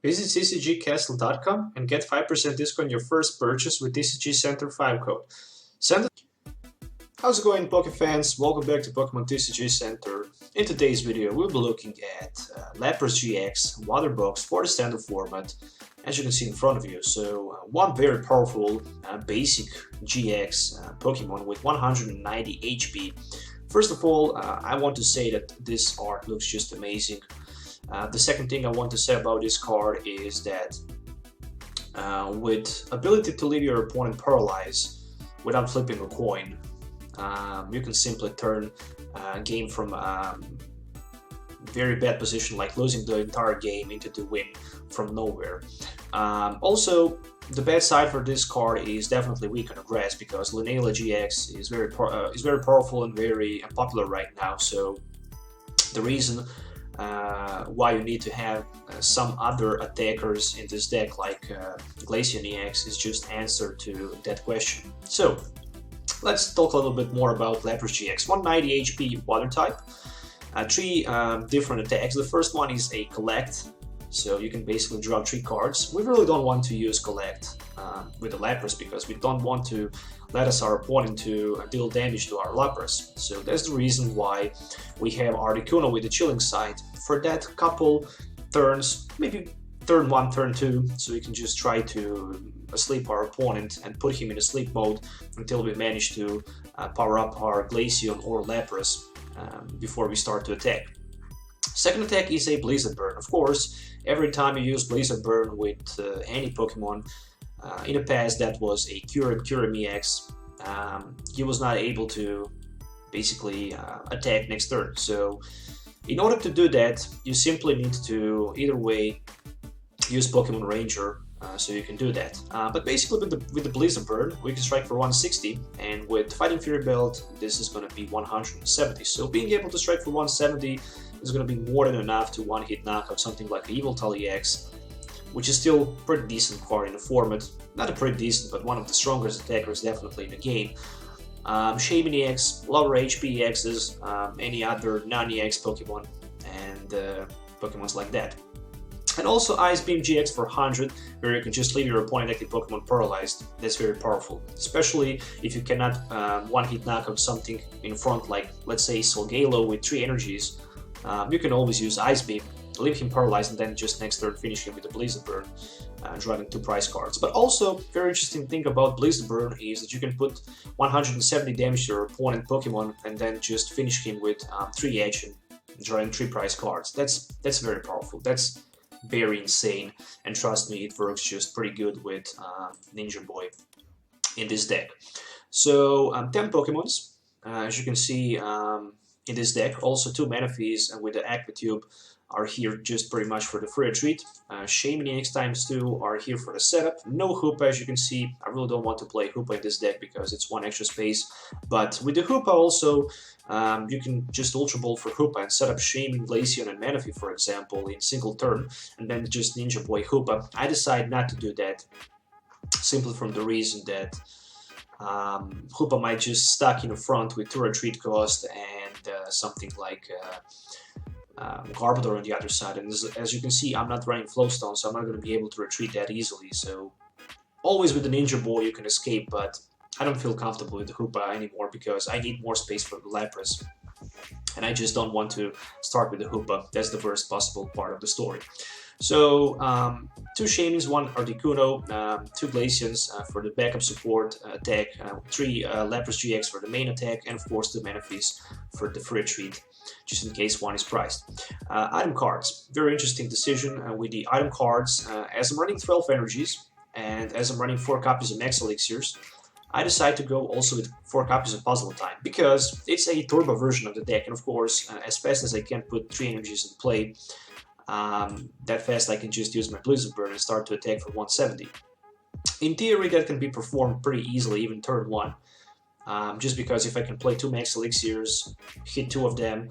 Visit tcgcastle.com and get 5% discount on your first purchase with TCGcenter 5 code. How's it going, Poke fans? Welcome back to Pokemon TCG Center. In today's video, we'll be looking at Lapras-GX Water Box for the standard format, as you can see in front of you. So, one very powerful basic GX Pokemon with 190 HP. First of all, I want to say that this art looks just amazing. The second thing I want to say about this card is that with ability to leave your opponent paralyzed without flipping a coin, you can simply turn a game from a very bad position, like losing the entire game, into the win from nowhere. Also, the bad side for this card is definitely weak on the grass, because Lapras-GX is very powerful and very popular right now. So the reason why you need to have some other attackers in this deck, like Glaceon-EX, is just answer to that question. So let's talk a little bit more about Lapras-GX. 190 HP water type, three different attacks. The first one is a collect, so you can basically draw 3 cards. We really don't want to use collect with the Lapras, because we don't want to let our opponent to deal damage to our Lapras. So that's the reason why we have Articuno with the chilling side. For that couple turns, maybe turn 1, turn 2, so we can just try to asleep our opponent and put him in a sleep mode until we manage to power up our Glaceon or Lapras before we start to attack. Second attack is a Blizzard Burn. Of course, every time you use Blizzard Burn with any Pokemon, in the past that was a Kyurem-EX, he was not able to basically attack next turn. So in order to do that, you simply need to either way use Pokémon Ranger, so you can do that. But basically with the Blizzard Burn, we can strike for 160, and with Fighting Fury Belt, this is going to be 170. So being able to strike for 170 is going to be more than enough to one-hit knock out something like Yveltal-EX, which is still pretty decent card in the format. Not a pretty decent, but one of the strongest attackers definitely in the game. Shaymin-EX, lower HP EXs, any other non-EX Pokemon, and Pokemons like that. And also Ice Beam GX for 100, where you can just leave your opponent active Pokemon paralyzed. That's very powerful, especially if you cannot one-hit knock out something in front, like let's say Solgaleo with 3 energies. You can always use Ice Beam, leave him paralyzed, and then just next turn finish him with a Blizzard Burn, drawing 2 prize cards. But also, very interesting thing about Blizzard Burn is that you can put 170 damage to your opponent Pokemon and then just finish him with 3 edge and drawing 3 prize cards. That's very powerful. That's very insane, and trust me, it works just pretty good with Ninja Boy in this deck. So 10 Pokemons, as you can see in this deck. Also 2 Manaphy-Es with the Aqua Tube are here just pretty much for the free treat. Shaymin-EX ×2 are here for the setup. No Hoopa, as you can see. I really don't want to play Hoopa in this deck because it's 1 extra space. But with the Hoopa also, you can just Ultra Ball for Hoopa and set up Shaymin, Glaceon, and Manaphy, for example, in single turn, and then just Ninja Boy Hoopa. I decided not to do that, simply from the reason that Hoopa might just stack in the front with 2 retreat cost and something like Garbodor on the other side. And as you can see, I'm not running Flowstone, so I'm not going to be able to retreat that easily. So always with the Ninja Boy you can escape, but I don't feel comfortable with the Hoopa anymore because I need more space for the Lapras. And I just don't want to start with the Hoopa. That's the worst possible part of the story. So 2 Shaymins, 1 Articuno, 2 Glaceons for the backup support attack, 3 Lapras-GX for the main attack, and of course 2 Manaphy-Es for the free treat, just in case one is priced. Item cards, very interesting decision with the item cards. As I'm running 12 energies, and as I'm running 4 copies of Max Elixirs, I decided to go also with 4 copies of Puzzle of Time, because it's a turbo version of the deck, and of course, as fast as I can put 3 energies in play, that fast I can just use my Blizzard Burn and start to attack for 170. In theory, that can be performed pretty easily, even turn 1, just because if I can play 2 Max Elixirs, hit 2 of them,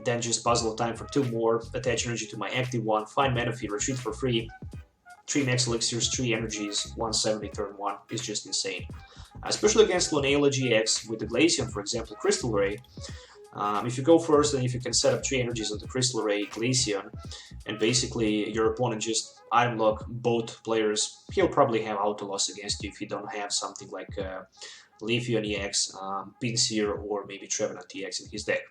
then just Puzzle of Time for 2 more, attach energy to my active one, find Manaphy, retreat for free, 3 Max Elixirs, 3 energies, 170 turn 1 is just insane. Especially against Lapras-GX with the Glaceon, for example, Crystal Ray. If you go first, then if you can set up 3 energies on the Crystal Ray Glaceon, and basically your opponent just item lock both players, he'll probably have auto loss against you if you don't have something like Leafeon-EX, Pinsir, or maybe Trevenant-EX in his deck.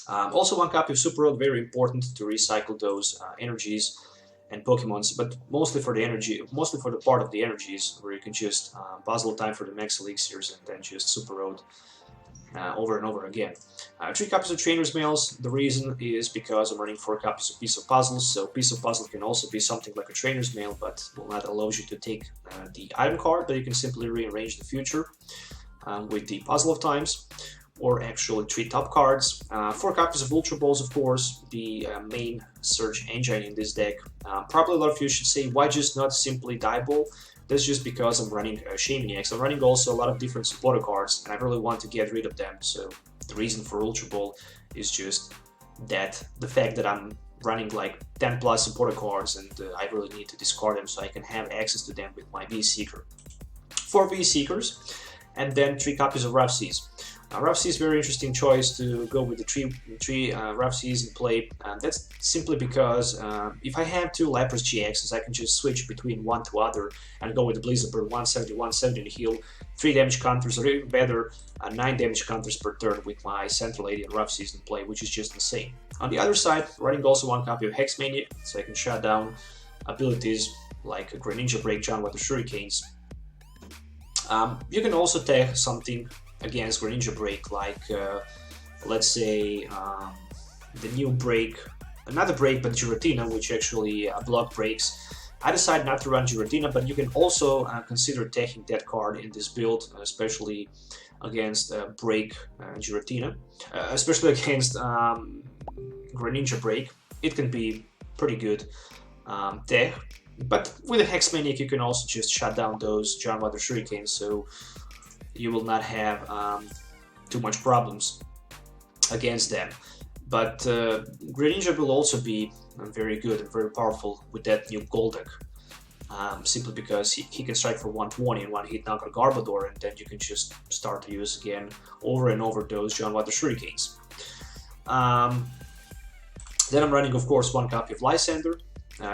Also, 1 copy of Super Rod, very important to recycle those energies and Pokemons, but mostly for the energy, mostly for the part of the energies where you can just Puzzle of Time for the Max Elixirs and then just Super Rod over and over again. 3 copies of Trainers Mails. The reason is because I'm running 4 copies of Piece of Puzzles, so Piece of Puzzle can also be something like a Trainers Mail, but will not allow you to take the item card, but you can simply rearrange the future with the Puzzle of Times, or actually 3 top cards. 4 copies of Ultra Balls, of course, the main search engine in this deck. Probably a lot of you should say, why just not simply Die Ball? That's just because I'm running Shaymin-EX. I'm running also a lot of different supporter cards, and I really want to get rid of them. So the reason for Ultra Ball is just that the fact that I'm running like 10 plus supporter cards, and I really need to discard them so I can have access to them with my V-Seeker. 4 V-Seekers, and then 3 copies of Rough Seas. Rough Seas, very interesting choice to go with the three Rough Seas in play. That's simply because if I have 2 Lapras-GXs, I can just switch between one to other and go with the Blizzard Bird 170, 170 and heal 3 damage counters, or even better, 9 damage counters per turn with my Central Lady and Rough Seas in play, which is just insane. On the other side, running also 1 copy of Hex Maniac, so I can shut down abilities like Greninja Break, John Water Shurikenes. You can also take something against Greninja Break, like let's say the new break, another break but Giratina, which actually block breaks. I decided not to run Giratina, but you can also consider taking that card in this build, especially against break Giratina, especially against Greninja Break. It can be pretty good tech. But with a Hex Maniac you can also just shut down those John Water Shurikenes, so you will not have too much problems against them. But Greninja will also be very good and very powerful with that new gold deck, simply because he can strike for 120 and 1-hit knock out Garbodor, and then you can just start to use again over and over those John Water Shurikenes. Then I'm running, of course, 1 copy of Lysandre,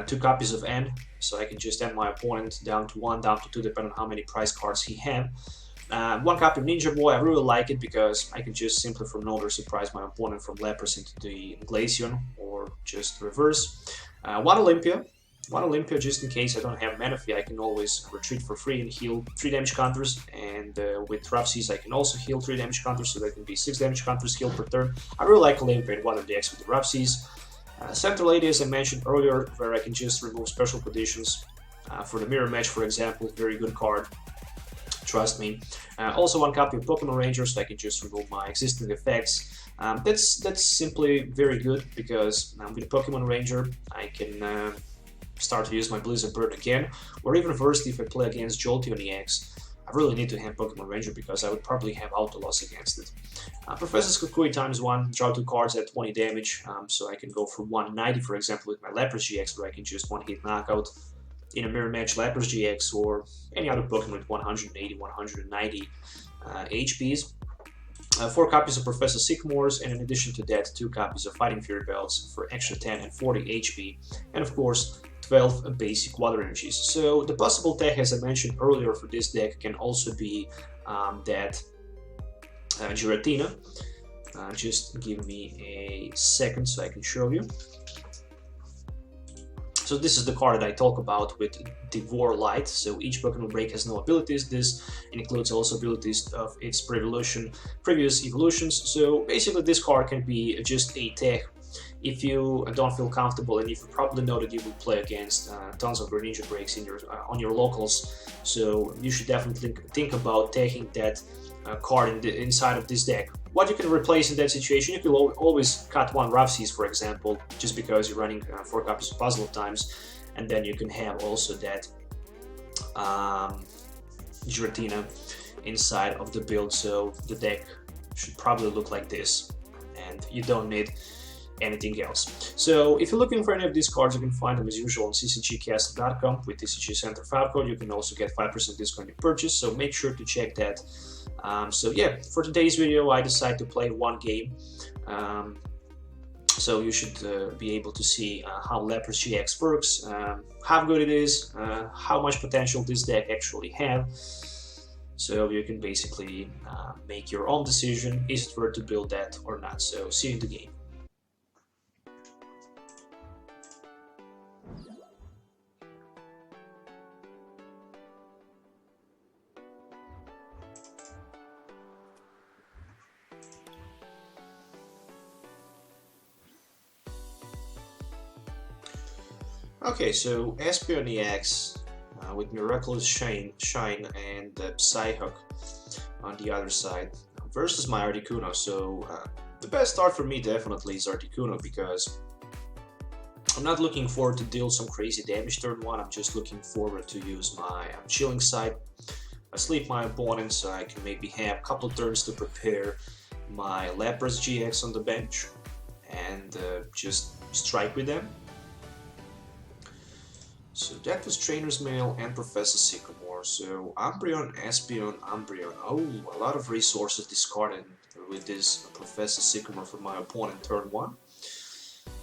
2 copies of N, so I can just end my opponent down to 1, down to 2, depending on how many prize cards he has. 1 copy of Ninja Boy. I really like it because I can just simply from nowhere surprise my opponent from Lapras into the Glaceon, or just reverse. 1 Olympia. 1 Olympia, just in case I don't have Manaphy, I can always retreat for free and heal 3 damage counters, and with Rough Seas I can also heal 3 damage counters, so that can be 6 damage counters healed per turn. I really like Olympia in one of the decks with the Rough Seas. Central Lady, as I mentioned earlier, where I can just remove special conditions. For the Mirror Match, for example, very good card. Trust me. Also 1 copy of Pokémon Ranger, so I can just remove my existing effects. That's simply very good, because with the Pokémon Ranger I can start to use my Blizzard Bird again, or even first if I play against Jolteon-EX. I really need to have Pokemon Ranger because I would probably have auto loss against it. Professor Kukui ×1, draw 2 cards at 20 damage, so I can go for 190, for example, with my Lapras-GX, where I can just 1-hit knockout in a mirror match Lapras-GX or any other Pokemon with 180, 190 HPs. 4 copies of Professor Sycamores, and in addition to that, 2 copies of Fighting Fury Bells for extra 10 and 40 HP, and of course 12 basic water energies. So the possible tech, as I mentioned earlier, for this deck can also be that Giratina. Just give me a second so I can show you. So this is the card that I talk about with Devour Light. So each Pokemon break has no abilities. This includes also abilities of its previous evolutions. So basically this card can be just a tech if you don't feel comfortable, and if you probably know that you will play against tons of Greninja breaks in your on your locals. So you should definitely think about taking that card inside of this deck. What you can replace in that situation, you can always cut 1 Rough Seas, for example, just because you're running 4 copies of Puzzle of Times, and then you can have also that Giratina inside of the build. So the deck should probably look like this, and you don't need anything else. So if you're looking for any of these cards, you can find them as usual on ccgcastle.com with TCG Center 5 code. You can also get 5% discount on your purchase, so make sure to check that So yeah, for today's video I decided to play one game. So you should be able to see how Lapras-GX works, how good it is, how much potential this deck actually have. So you can basically make your own decision, is it worth to build that or not. So see you in the game. Okay, so Espeon-EX with Miraculous Shine and Psyhook on the other side versus my Articuno. So the best start for me definitely is Articuno, because I'm not looking forward to deal some crazy damage turn one. I'm just looking forward to use my chilling side. I sleep my opponent so I can maybe have a couple turns to prepare my Lapras-GX on the bench and just strike with them. So that was Trainers Mail and Professor Sycamore. So Umbreon, Espeon, Umbreon. Oh, a lot of resources discarded with this Professor Sycamore for my opponent turn one.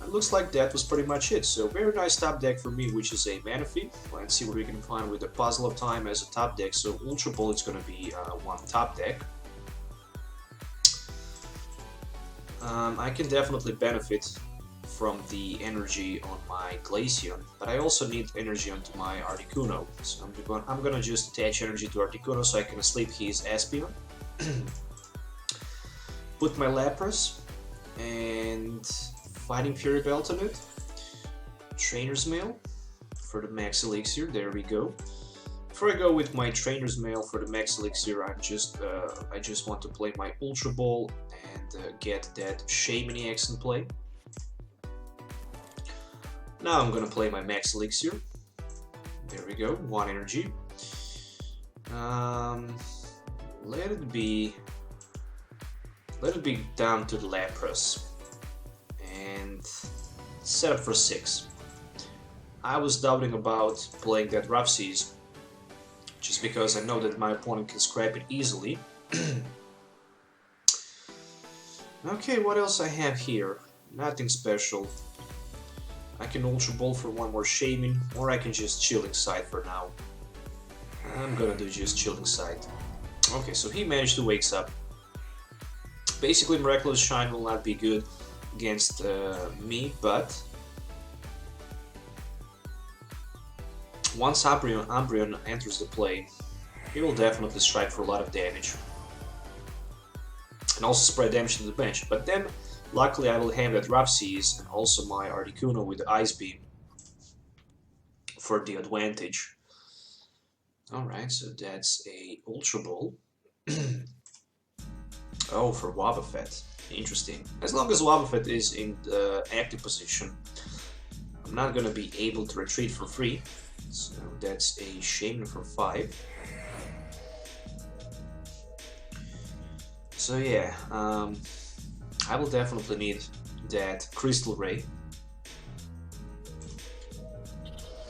It looks like that was pretty much it. So very nice top deck for me, which is a Manaphy. Let's see what we can find with the Puzzle of Time as a top deck. So Ultra Ball is going to be one top deck. I can definitely benefit from the energy on my Glaceon, but I also need energy onto my Articuno. So I'm gonna just attach energy to Articuno so I can sleep his Espeon. Put my Lapras and Fighting Fury Belt on it. Trainer's Mail for the Max Elixir, there we go. Before I go with my Trainer's Mail for the Max Elixir, I just want to play my Ultra Ball and get that Shaymin-EX in play. Now I'm gonna play my Max Elixir. There we go, one energy. Let it be down to the Lapras and set up for 6. I was doubting about playing that Rough Seas just because I know that my opponent can scrap it easily. Okay, what else I have here? Nothing special. I can Ultra Ball for one more Shaymin, or I can just Chilling Side for now. I'm gonna do just Chilling Side. Okay, so he managed to wake up. Basically, Miraculous Shine will not be good against me, but once Umbreon enters the play, he will definitely strike for a lot of damage. And also spread damage to the bench, but then luckily I will have that Rough Seas and also my Articuno with the Ice Beam for the advantage. Alright, so that's a Ultra Ball. Oh, for Wobbuffet. Interesting. As long as Wobbuffet is in the active position, I'm not gonna be able to retreat for free. So that's a Shaymin for 5. So yeah, I will definitely need that Crystal Ray.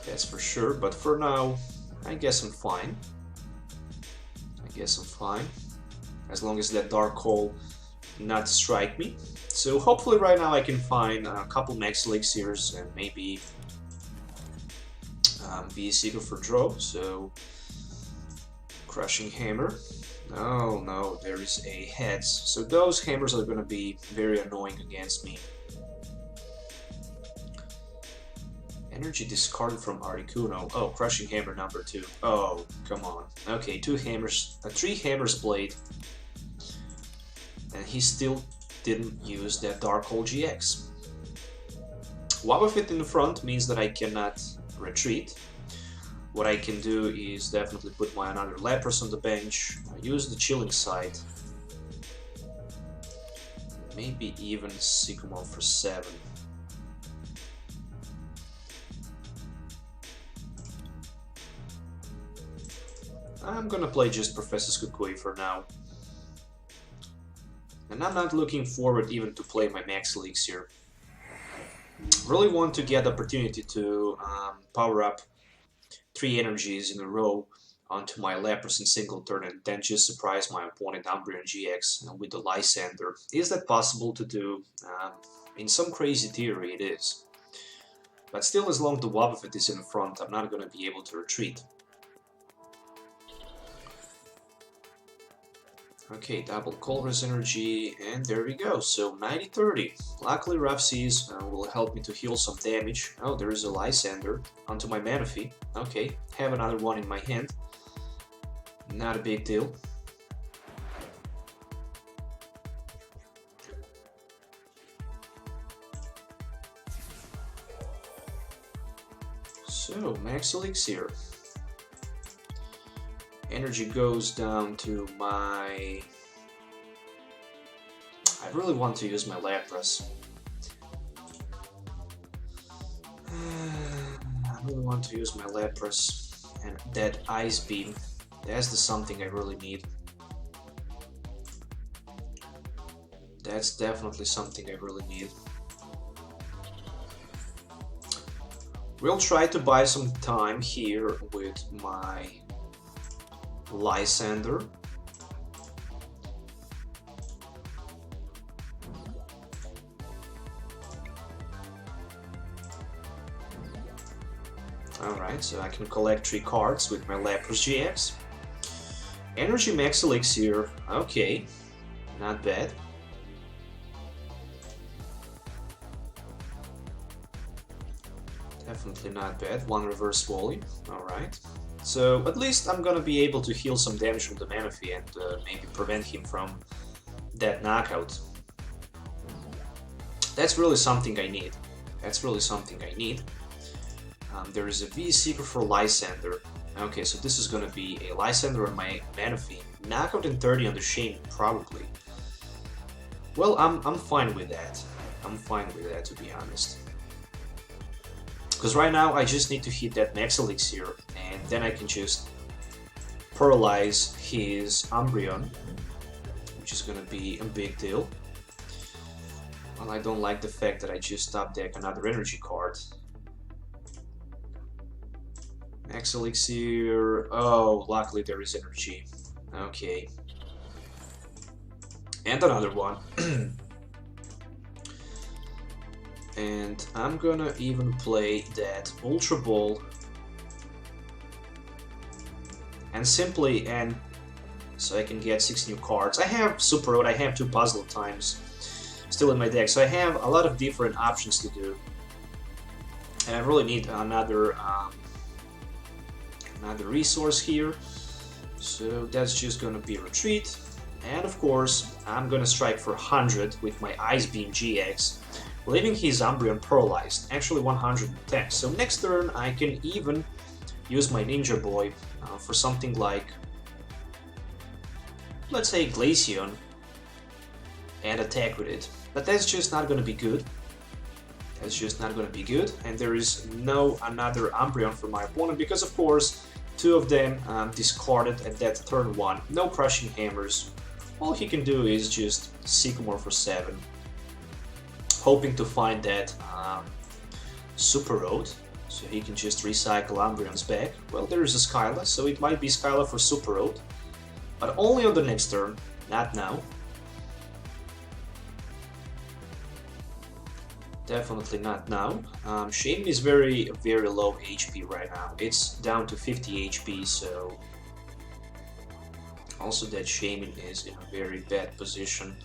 That's for sure, but for now, I guess I'm fine. As long as that Dark Hole not strike me. So hopefully right now I can find a couple Max Elixirs and maybe be a Seeker for draw. So Crushing Hammer. Oh no, there is a Heads. So those hammers are going to be very annoying against me. Energy discarded from Articuno. Oh, Crushing Hammer number 2. Oh, come on. Okay, 2 hammers, 3 hammers played. And he still didn't use that Dark Hole GX. Wobbuffet in the front means that I cannot retreat. What I can do is definitely put my another Lapras on the bench, use the Chilling Side, maybe even Sycamore for 7. I'm gonna play just Professor Kukui for now. And I'm not looking forward even to play my Max Elixir. Really want to get the opportunity to power up 3 energies in a row onto my Lapras in single turn and then just surprise my opponent Umbreon GX with the Lysandre. Is that possible to do? In some crazy theory it is. But still, as long as the Wobbuffet is in front, I'm not going to be able to retreat. Okay, double Colress energy, and there we go. So 90-30. Luckily, Rough Seas will help me to heal some damage. Oh, there is a Lysandre onto my Manaphy. Okay, have another one in my hand. Not a big deal. So, Max Elixir. Energy goes down to my... I really want to use my Lapras. I really want to use my Lapras and that Ice Beam. That's the something I really need. That's definitely something I really need. We'll try to buy some time here with my Lysandre. Alright, so I can collect 3 cards with my Lapras-GX. Energy Max Elixir, okay, not bad. Definitely not bad. 1 reverse volley, alright. So at least I'm gonna be able to heal some damage from the Manaphy and maybe prevent him from that knockout. That's really something I need. That's really something I need. There is a V-Seeker for Lysandre. Okay, so this is gonna be a Lysandre on my Manaphy. Knockout in 30 on the Shaymin, probably. Well, I'm fine with that. I'm fine with that, to be honest. Because right now I just need to hit that Max Elixir and then I can just paralyze his Umbreon, which is gonna be a big deal. Well, I don't like the fact that I just top deck another energy card. Max Elixir, oh, luckily there is energy. Okay. And another one. And I'm gonna even play that Ultra Ball and simply end so I can get 6 new cards. I have Super Rod, I have 2 Puzzle of Times still in my deck, so I have a lot of different options to do. And I really need another resource here, so that's just gonna be a retreat. And of course, I'm gonna strike for 100 with my Ice Beam GX, leaving his Umbreon paralyzed, actually 110. So next turn I can even use my Ninja Boy for something like, let's say, Glaceon, and attack with it. But that's just not gonna be good. That's just not gonna be good, and there is no another Umbreon for my opponent because, of course, 2 of them discarded at that turn 1. No Crushing Hammers. All he can do is just Sycamore for 7. Hoping to find that Super Rod, so he can just recycle Umbreon's back. Well, there is a Skyla, so it might be Skyla for Super Rod, but only on the next turn, not now. Definitely not now. Shaymin is very low HP right now. It's down to 50 HP, so also that Shaymin is in a very bad position.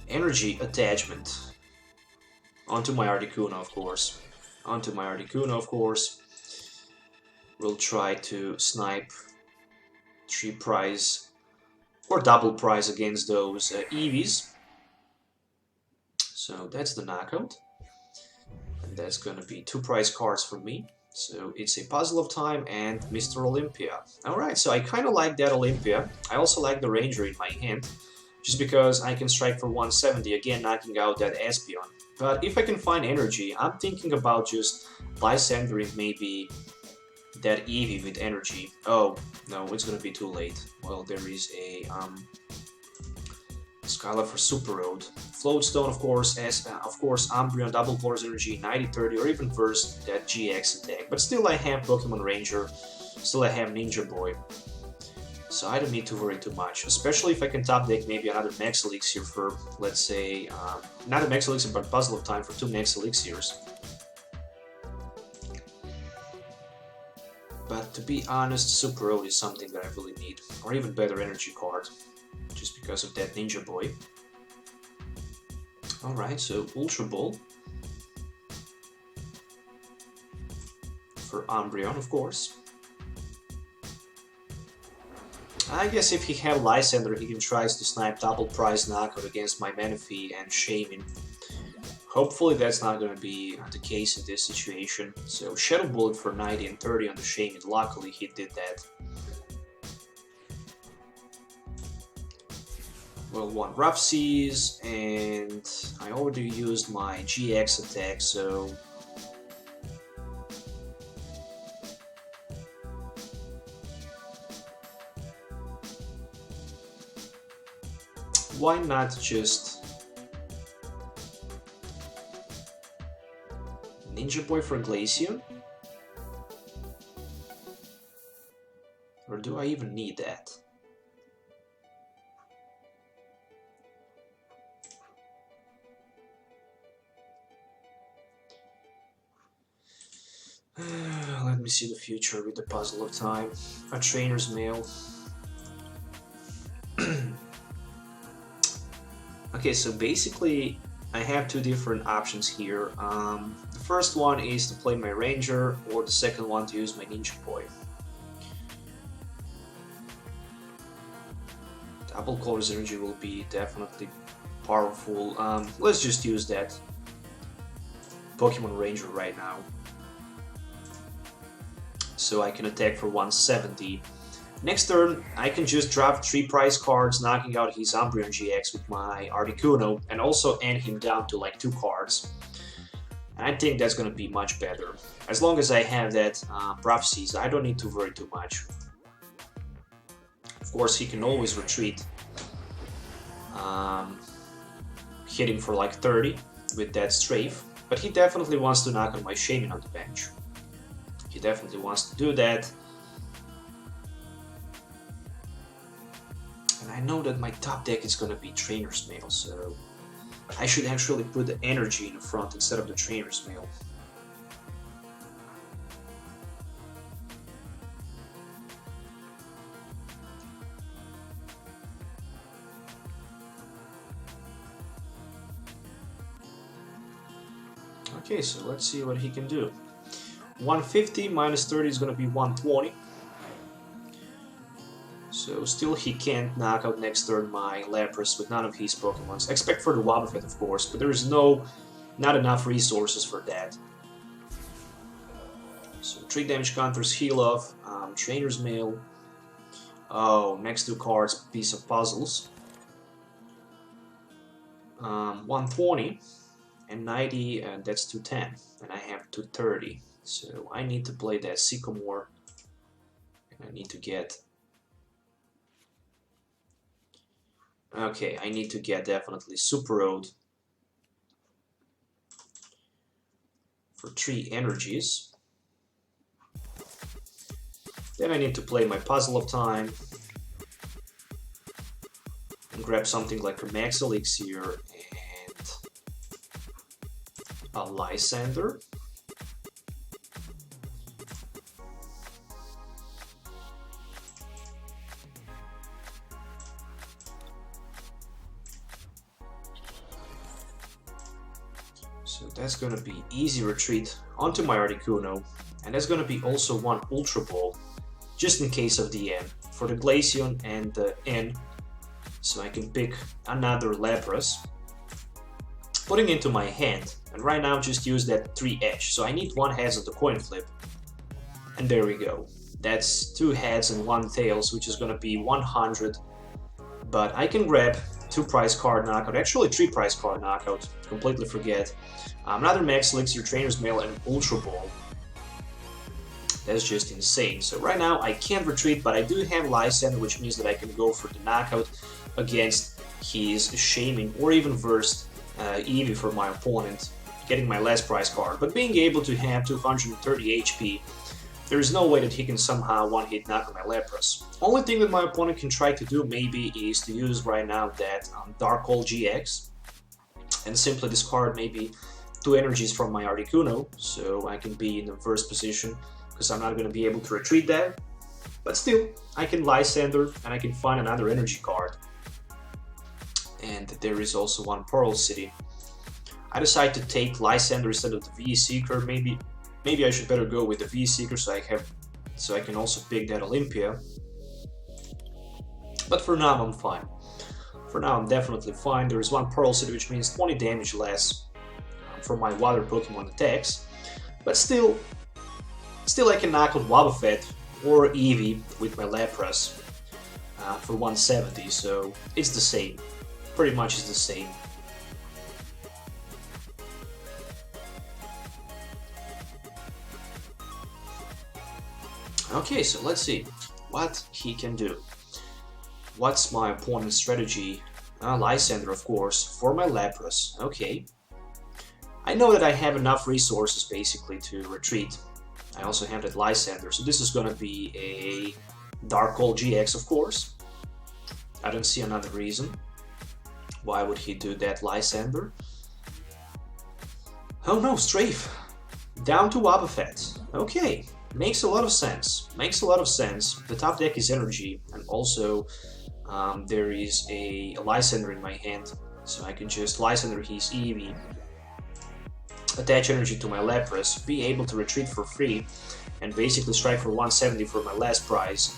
Energy Attachment. Onto my Articuno, of course. Onto my Articuno, of course. We'll try to snipe 3 prize or double prize against those Eevees. So that's the knockout. And that's gonna be 2 prize cards for me. So it's a Puzzle of Time and Mr. Olympia. Alright, so I kinda like that Olympia. I also like the Ranger in my hand, just because I can strike for 170, again knocking out that Espeon. But if I can find energy, I'm thinking about just Lysandre maybe that Eevee with energy. Oh, no, it's gonna be too late. Well, there is a Skyla for Super Rod. Floatstone, of course, Umbreon, double Color's energy, 90-30, or even verse that GX attack. But still I have Pokemon Ranger, Still I have Ninja Boy, so I don't need to worry too much, especially if I can top deck maybe another Max Elixir for, let's say, not a Max Elixir but Puzzle of Time for 2 Max Elixirs. But to be honest, Super Rod is something that I really need, or even better, Energy card, just because of that Ninja Boy. Alright, so Ultra Ball for Umbreon, of course. I guess if he had Lysandre, he can try to snipe double prize knockout against my Manaphy and Shaymin. Hopefully that's not going to be the case in this situation. So Shadow Bullet for 90 and 30 on the Shaymin, luckily he did that. Well, one Rough Seas, and I already used my GX attack, so why not just Ninja Boy for Glaceon? Or do I even need that? Let me see the future with the Puzzle of Time. A Trainers Mail. Okay, so basically I have two different options here. The first one is to play my Ranger, or the second one to use my Ninja Boy. Double Color's Energy will be definitely powerful. Let's just use that Pokemon Ranger right now, so I can attack for 170. Next turn, I can just drop 3 prize cards, knocking out his Umbreon GX with my Articuno, and also end him down to like 2 cards. And I think that's going to be much better. As long as I have that Rough Seas, I don't need to worry too much. Of course, he can always retreat, hitting for like 30 with that Strafe, but he definitely wants to knock out my Shaymin on the bench. He definitely wants to do that. And I know that my top deck is going to be Trainers Mail, so I should actually put the energy in the front instead of the Trainers Mail. Okay, so let's see what he can do. 150 minus 30 is going to be 120. So still he can't knock out next turn my Lapras with none of his Pokemons, except for the Wobbuffet of course, but there is not enough resources for that. So 3 damage counters, heal off, Trainer's Mail. Oh, next 2 cards, piece of puzzles. 120 and 90, and that's 210, and I have 230. So I need to play that Sycamore, and I need to get... Okay, I need to get definitely Super Rod for 3 energies. Then I need to play my Puzzle of Time and grab something like a Max Elixir and a Lysandre. So that's going to be easy retreat onto my Articuno, and that's going to be also 1 Ultra Ball, just in case of the end, for the Glaceon and the N, so I can pick another Lapras, putting into my hand, and right now just use that 3 edge, so I need 1 heads on the coin flip, and there we go. That's 2 heads and 1 tails, which is going to be 100, but I can grab 2 prize card knockout, actually 3 prize card knockout, completely forget. Another Max Elixir, Trainer's Mail, and Ultra Ball. That's just insane. So right now I can't retreat, but I do have Lysandre, which means that I can go for the knockout against his Shaymin, or even verse Eevee for my opponent, getting my last prize card. But being able to have 230 HP there is no way that he can somehow one-hit knock on my Lapras. Only thing that my opponent can try to do maybe is to use right now that Dark Hole GX and simply discard maybe 2 energies from my Articuno, so I can be in the first position because I'm not going to be able to retreat there. But still, I can Lysandre and I can find another energy card. And there is also one Pearl City. I decide to take Lysandre instead of the V-Seeker. Maybe I should better go with the V-Seeker so I can also pick that Olympia. But for now I'm fine. For now I'm definitely fine. There is one Pearl City, which means 20 damage less from my water Pokemon attacks. But still I can knock out Wobbuffet or Eevee with my Lapras for 170, so it's the same. Pretty much is the same. Okay, so let's see what he can do. What's my opponent's strategy? Lysandre, of course, for my Lapras. Okay. I know that I have enough resources basically to retreat. I also have that Lysandre, so this is gonna be a Dark Hole GX, of course. I don't see another reason. Why would he do that Lysandre? Oh no, Strafe. Down to Wobbuffet. Okay. Makes a lot of sense. Makes a lot of sense. The top deck is energy, and also there is a Lysandre in my hand, so I can just Lysandre his Eevee, attach energy to my Lapras, be able to retreat for free, and basically strike for 170 for my last prize.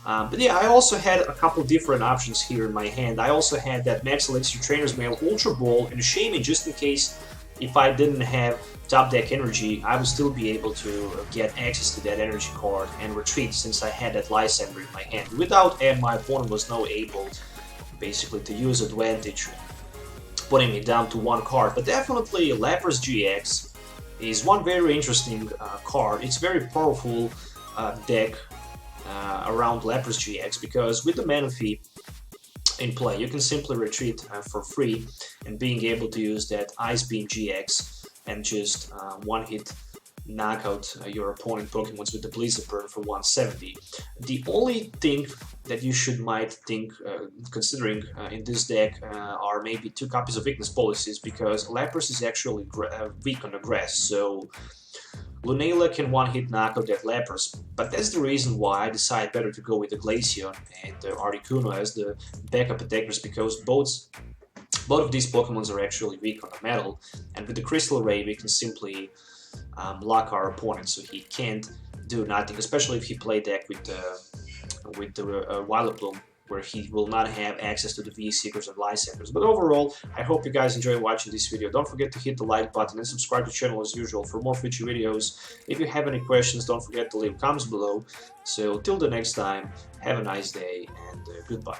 But yeah, I also had a couple different options here in my hand. I also had that Max Elixir Trainers Mail Ultra Ball and Shaymin, just in case if I didn't have top deck energy, I would still be able to get access to that energy card and retreat, since I had that Lysandre in my hand. Without and my opponent was not able basically to use advantage, putting me down to 1 card. But definitely Lapras-GX is one very interesting card. It's very powerful deck around Lapras-GX, because with the Manaphy in play, you can simply retreat for free, and being able to use that Ice Beam GX and just one-hit knock out your opponent Pokemons with the Blizzard Burn for 170. The only thing that you might think considering in this deck are maybe 2 copies of Weakness Policies, because Lapras is actually weak on the grass, so Lunala can one-hit knock out that Lapras, but that's the reason why I decided better to go with the Glaceon and the Articuno as the backup attackers, because both of these Pokemons are actually weak on the metal, and with the Crystal Ray we can simply lock our opponent, so he can't do nothing, especially if he play deck with the Vileplume, where he will not have access to the V-Seekers and Lysandres. But overall, I hope you guys enjoy watching this video. Don't forget to hit the like button and subscribe to the channel as usual for more future videos. If you have any questions, don't forget to leave comments below. So till the next time, have a nice day and goodbye.